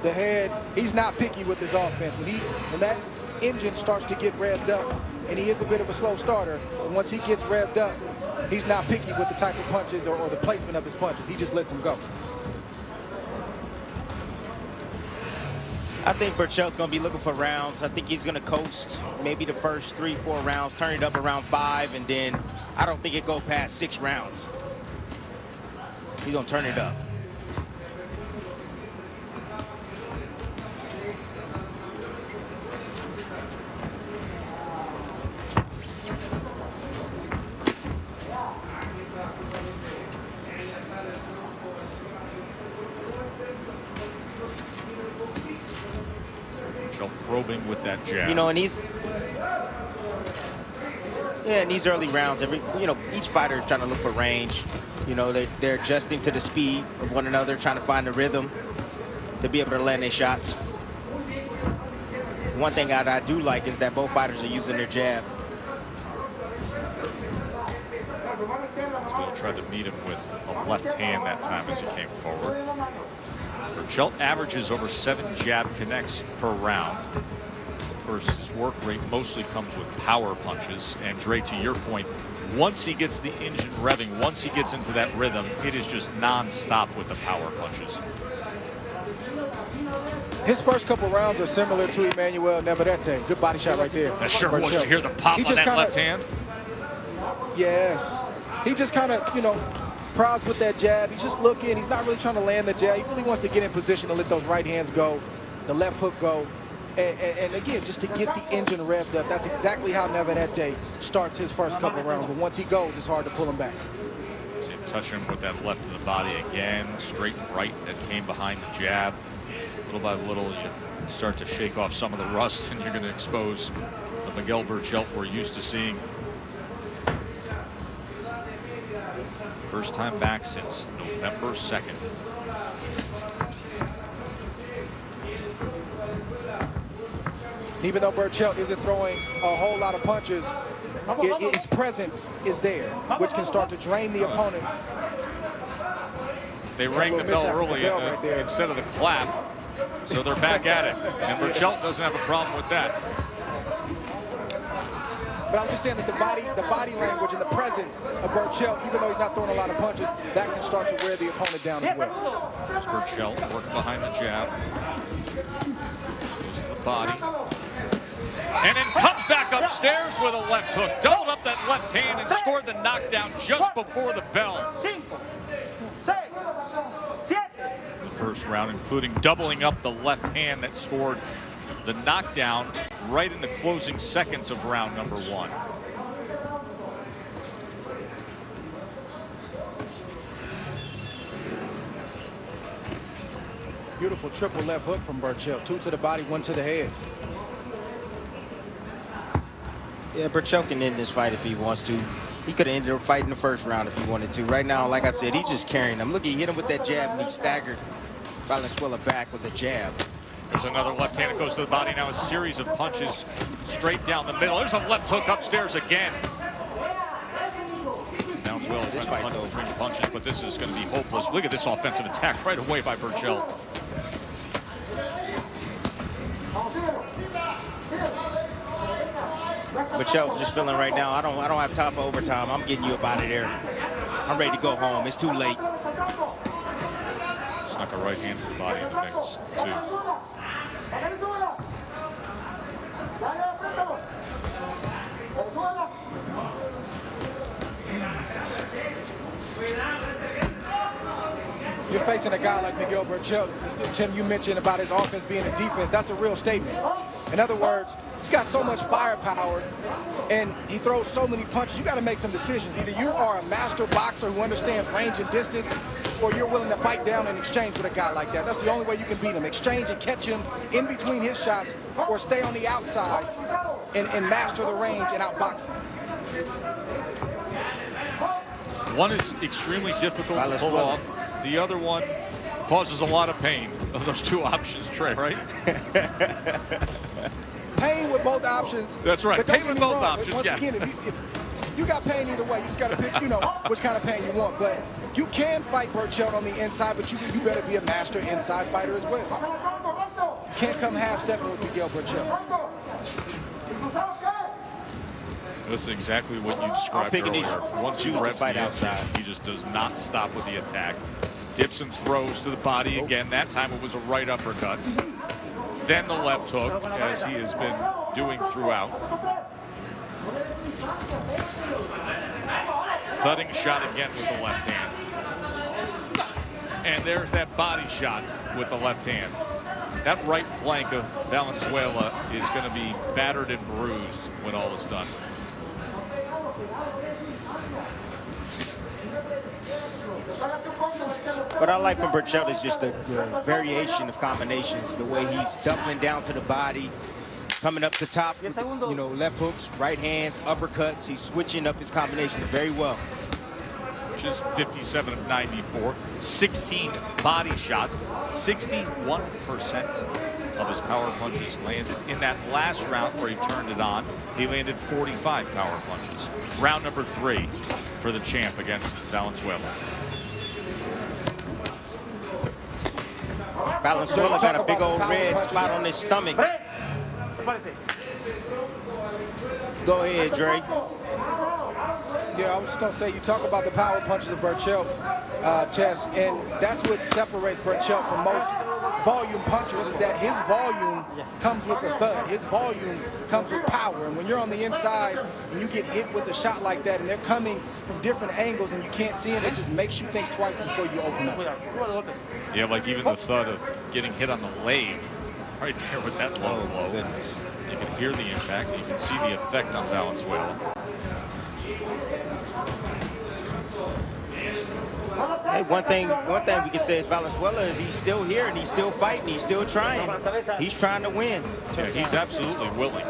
the head. He's not picky with his offense. When that engine starts to get revved up, and he is a bit of a slow starter, and once he gets revved up, he's not picky with the type of punches or the placement of his punches. He just lets them go. I think Berchelt's going to be looking for rounds. I think he's going to coast maybe the first 3-4 rounds, turn it up around 5, and then I don't think it go past 6 rounds. He's going to turn it up. Probing with that jab. You know, and in these early rounds, each fighter is trying to look for range. You know, they're adjusting to the speed of one another, trying to find the rhythm to be able to land their shots. One thing I do like is that both fighters are using their jab. Still tried to meet him with a left hand that time as he came forward. Berchelt averages over 7 jab connects per round. Of course, his work rate mostly comes with power punches. And Dre, to your point, once he gets the engine revving, once he gets into that rhythm, it is just non-stop with the power punches. His first couple rounds are similar to Emmanuel Navarrete. Good body shot right there. That sure was. You hear the pop on that left hand? Yes. He just kind of, prods with that jab. He's just looking. He's not really trying to land the jab. He really wants to get in position and let those right hands go, the left hook go. And again, just to get the engine revved up. That's exactly how Navarrete starts his first couple rounds. But once he goes, it's hard to pull him back. See him touch him with that left to the body again. Straight and right that came behind the jab. Little by little, you start to shake off some of the rust, and you're going to expose the Miguel Berchelt we're used to seeing. First time back since November 2nd. Even though Berchelt isn't throwing a whole lot of punches, his presence is there, which can start to drain the opponent. They rang the bell early instead of the clap, so they're back at it. And Berchelt doesn't have a problem with that. But I'm just saying that the body language and the presence of Berchelt, even though he's not throwing a lot of punches, that can start to wear the opponent down as well. There's Berchelt working behind the jab. Goes to the body. And then comes back upstairs with a left hook. Doubled up that left hand and scored the knockdown just before the bell. First round, including doubling up the left hand that scored the knockdown right in the closing seconds of round number 1. Beautiful triple left hook from Berchelt. 2 to the body, 1 to the head. Yeah, Berchelt can end this fight if he wants to. He could have ended the fight in the first round if he wanted to. Right now, like I said, he's just carrying him. Look, he hit him with that jab and he staggered Valenzuela back with the jab. There's another left hand that goes to the body. Now a series of punches straight down the middle. There's a left hook upstairs again. Valenzuela trying to punch between the punches, but this is going to be hopeless. Look at this offensive attack right away by Berchelt. Berchelt just feeling right now, I don't have time for overtime. I'm getting you up out of there. I'm ready to go home. It's too late. Snuck a right hand to the body in the mix, too. You're facing a guy like Miguel Berchelt. Tim, you mentioned about his offense being his defense. That's a real statement. In other words, he's got so much firepower and he throws so many punches. You got to make some decisions. Either you are a master boxer who understands range and distance, or you're willing to bite down in exchange with a guy like that. That's the only way you can beat him. Exchange and catch him in between his shots, or stay on the outside and master the range and outbox him. One is extremely difficult to pull off. The other one causes a lot of pain. Those 2 options, Trey, right? Pain with both options. That's right. Pain with both options. Once again, if you got pain either way, you just got to pick, which kind of pain you want. But you can fight Berchelt on the inside, but you better be a master inside fighter as well. can't come half-stepping with Miguel Berchelt. This is exactly what you described earlier. Once he revs the engine, he just does not stop with the attack. Dips and throws to the body again. That time it was a right uppercut. Then the left hook, as he has been doing throughout. Thudding shot again with the left hand. And there's that body shot with the left hand. That right flank of Valenzuela is going to be battered and bruised when all is done. What I like from Berchelt is just the variation of combinations, the way he's doubling down to the body, coming up the top, you know, left hooks, right hands, uppercuts. He's switching up his combinations very well. Just 57 of 94, 16 body shots, 61% of his power punches landed. In that last round where he turned it on, he landed 45 power punches. Round number 3 for the champ against Valenzuela. Valenzuela got a big old red spot on his stomach. Go ahead, Dre. Yeah, I was just going to say, you talk about the power punches of Berchelt, Tess, and that's what separates Berchelt from most volume punchers, is that his volume comes with a thud. His volume comes with power. And when you're on the inside and you get hit with a shot like that and they're coming from different angles and you can't see them, it just makes you think twice before you open up. Yeah, like even the thud of getting hit on the leg right there with that low blow. Goodness. You can hear the impact. You can see the effect on Valenzuela. Hey, one thing we can say is Valenzuela is he's still here and he's still fighting, he's still trying. He's trying to win. Yeah, he's absolutely willing.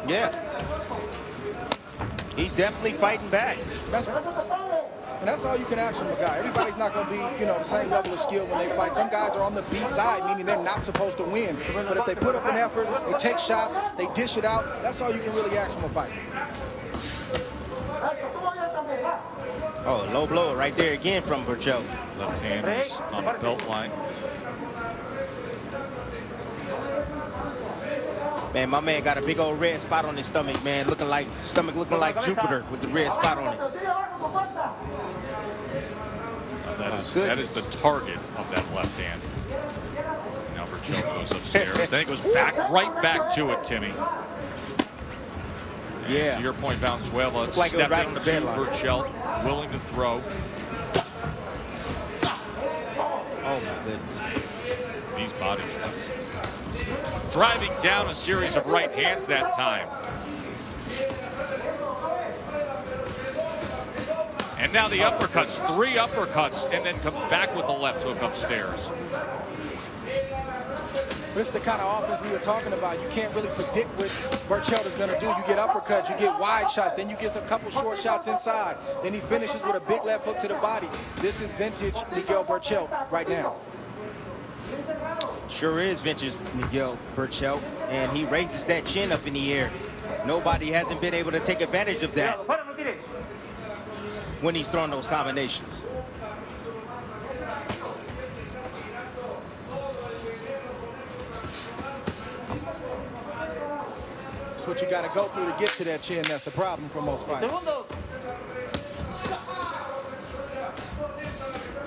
Yeah. He's definitely fighting back. And that's all you can ask from a guy. Everybody's not going to be, you know, the same level of skill when they fight. Some guys are on the B side, meaning they're not supposed to win. But if they put up an effort, they take shots, they dish it out, that's all you can really ask from a fight. Oh, low blow right there again from Berchelt. Left hand is on the belt line. Man, my man got a big old red spot on his stomach, man. Looking like Jupiter with the red spot on it. That is the target of that left hand. Now Berchelt goes upstairs. Then he goes right back to it, Timmy. Yeah. To your point, Valenzuela like stepping right on the to Berchelt, willing to throw. Oh my goodness. These body shots. Driving down a series of right hands that time. And now the uppercuts, 3 uppercuts, and then comes back with the left hook upstairs. This is the kind of offense we were talking about. You can't really predict what Berchelt is going to do. You get uppercuts, you get wide shots, then you get a couple short shots inside. Then he finishes with a big left hook to the body. This is vintage Miguel Berchelt right now. Sure is vintage Miguel Berchelt, and he raises that chin up in the air. Nobody hasn't been able to take advantage of that when he's throwing those combinations. That's what you got to go through to get to that chin. That's the problem for most fighters.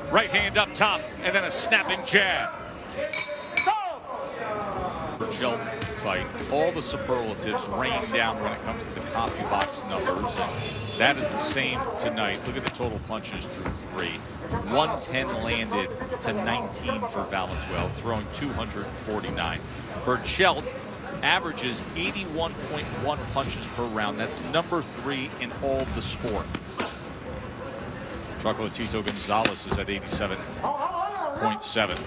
Right hand up top, and then a snapping jab. Berchelt fight. All the superlatives rain down when it comes to the CompuBox numbers. And that is the same tonight. Look at the total punches through 3. 110 landed to 19 for Valenzuela, throwing 249. Berchelt averages 81.1 punches per round. That's number 3 in all of the sport. Chocolatito Gonzalez is at 87.7.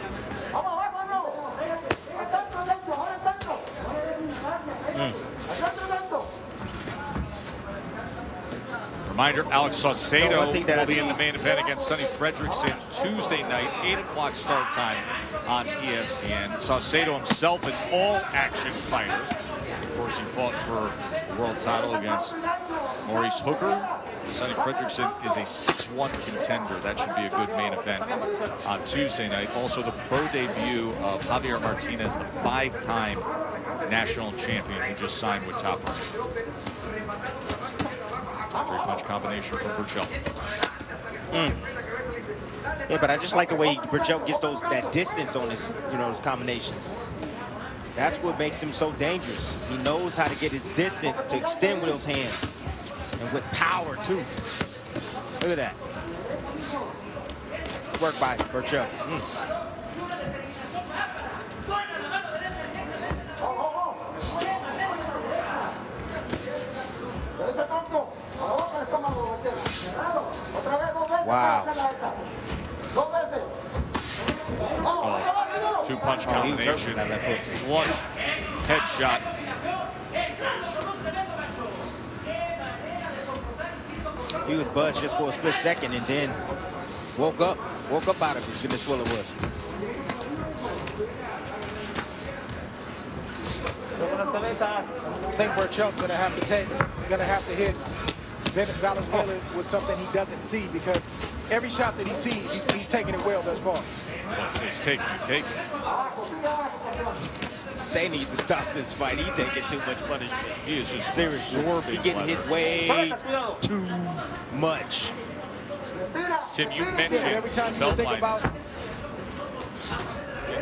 Reminder, Alex Saucedo will be in the main event against Sonny Fredrickson Tuesday night, 8 o'clock start time on ESPN. Saucedo himself an all-action fighter. Of course, he fought for the world title against Maurice Hooker Sonny Fredrickson is a 6'1" contender. That should be a good main event on Tuesday night. Also, the pro debut of Javier Martinez, the 5-time national champion who just signed with Top Rank. 3-punch combination from Berchelt. Yeah, but I just like the way Berchelt gets that distance on his, his combinations. That's what makes him so dangerous. He knows how to get his distance to extend with those hands. And with power, too. Look at that. Work by Berchelt. Wow. 2-punch combination. Flush headshot. He was buzzed just for a split second and then woke up out of it. Venezuela was. I think Berchelt's gonna have to hit Valenzuela with something he doesn't see, because every shot that he sees, he's taking it well thus far. He's taking. They need to stop this fight. He's taking too much punishment. He is just seriously absorbing. He's getting hit way too much. Tim, you mentioned every time you think about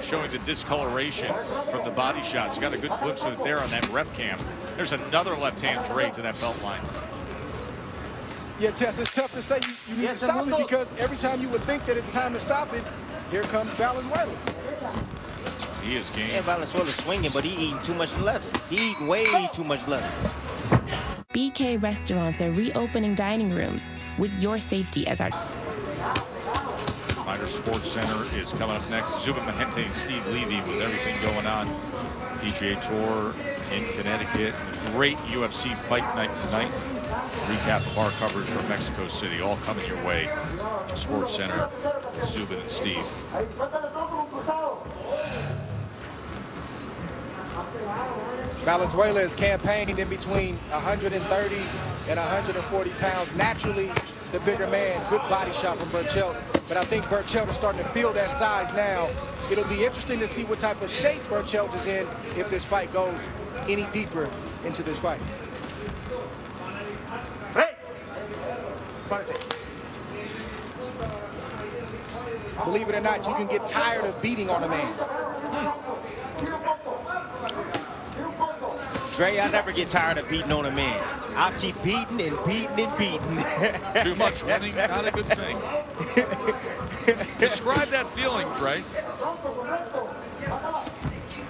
showing the discoloration from the body shots. You got a good glimpse of it there on that ref cam. There's another left-hand Dre to that belt line. Yeah, Tess, it's tough to say you need to stop it, because every time you would think that it's time to stop it, here comes Valenzuela. He is game. Yeah, Valenzuela's swinging, but he eating too much leather. He eating way too much leather. BK restaurants are reopening dining rooms with your safety as our... Minor Sports Center is coming up next. Zubin Mehenti and Steve Levy with everything going on. PGA Tour in Connecticut. Great UFC fight night tonight. Recap of our coverage from Mexico City. All coming your way. Sports Center, Zubin and Steve. Valenzuela is campaigned in between 130 and 140 pounds. Naturally, the bigger man. Good body shot from Berchelt. But I think Berchelt is starting to feel that size now. It'll be interesting to see what type of shape Berchelt is in if this fight goes any deeper into this fight. Believe it or not, you can get tired of beating on a man. Dre, I never get tired of beating on a man. I'll keep beating and beating and beating. Too much winning, not a good thing. Describe that feeling, Dre.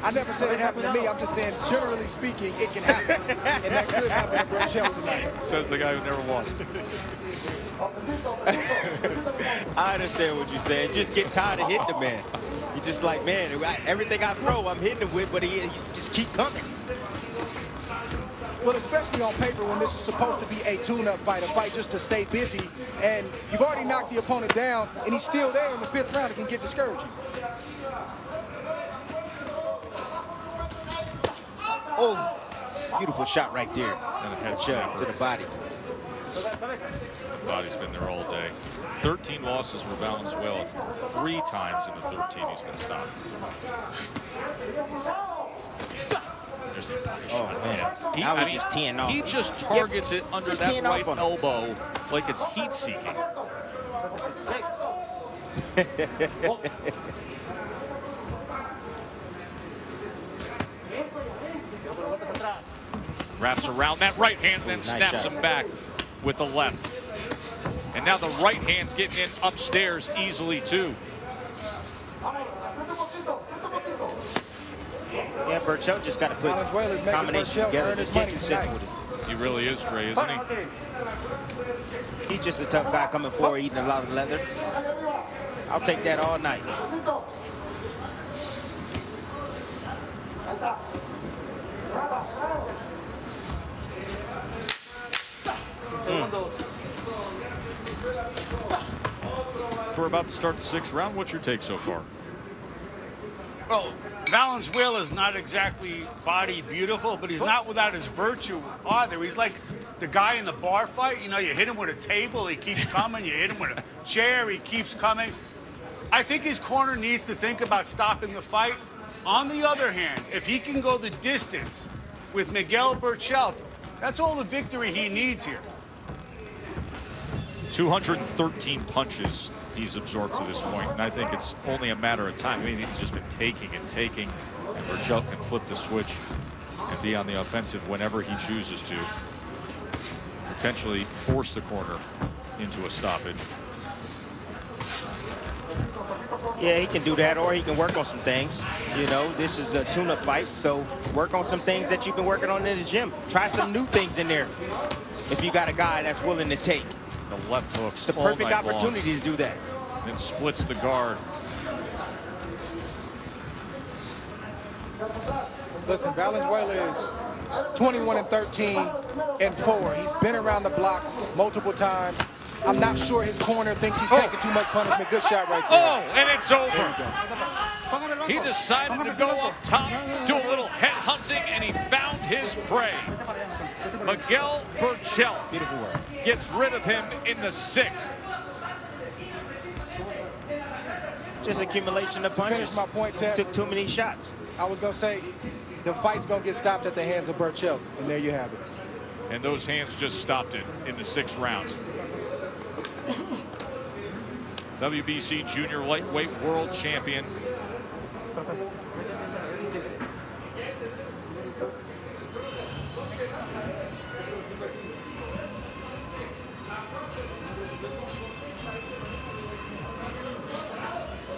I never said it happened to me. I'm just saying, generally speaking, it can happen. And that could happen to Berchelt tonight. Says the guy who never lost. I understand what you're saying. Just get tired of hitting the man. You're just like, man, everything I throw, I'm hitting him with, but he just keep coming. Well, especially on paper when this is supposed to be a tune-up fight, a fight just to stay busy, and you've already knocked the opponent down, and he's still there in the 5th round. It can get discouraging. Oh, beautiful shot right there. And a head snap to the body. Body's been there all day. 13 losses for Valenzuela. 3 times in the 13 he's been stopped. There's a body shot. Man. Now he's just teeing off. He just targets it under that right elbow like it's heat-seeking. Wraps around that right hand, then snaps him back with the left. And now the right hand's getting in upstairs easily, too. Yeah, Berchelt just got to put combinations together. Just get consistent with it. He really is, Dre, isn't he? He's just a tough guy coming forward, eating a lot of leather. I'll take that all night. We're about to start the 6th round. What's your take so far? Well, Valenzuela is not exactly body beautiful, but he's not without his virtue either. He's like the guy in the bar fight, you know, you hit him with a table, he keeps coming. You hit him with a chair, he keeps coming. I think his corner needs to think about stopping the fight. On the other hand, if he can go the distance with Miguel Berchelt, that's all the victory he needs here. 213 punches he's absorbed to this point, and I think it's only a matter of time. I mean, he's just been taking and taking, and Berchelt can flip the switch and be on the offensive whenever he chooses to, potentially force the corner into a stoppage. Yeah, he can do that, or he can work on some things. You know, this is a tune-up fight, so work on some things that you've been working on in the gym. Try some new things in there if you got a guy that's willing to take. The left hook. It's the perfect opportunity to do that. And splits the guard. Listen, Valenzuela is 21-13-4. He's been around the block multiple times. I'm not sure his corner thinks he's taking too much punishment. Good shot right there. Oh, and it's over. He decided to go up top, do a little head hunting, and he found his prey. Miguel Berchelt Beautiful work. gets rid of him in the 6th. Just accumulation of punches. Finish my point, Tess. Took too many shots. I was going to say, the fight's going to get stopped at the hands of Berchelt, and there you have it. And those hands just stopped it in the 6th round. WBC Junior Lightweight World Champion.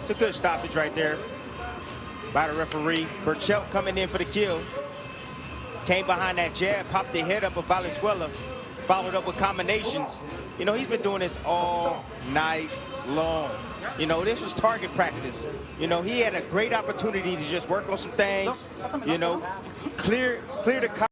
It's a good stoppage right there by the referee. Berchelt coming in for the kill. Came behind that jab, popped the head up of Valenzuela, followed up with combinations. You know, he's been doing this all night long. You know, this was target practice. You know, he had a great opportunity to just work on some things, you know, clear the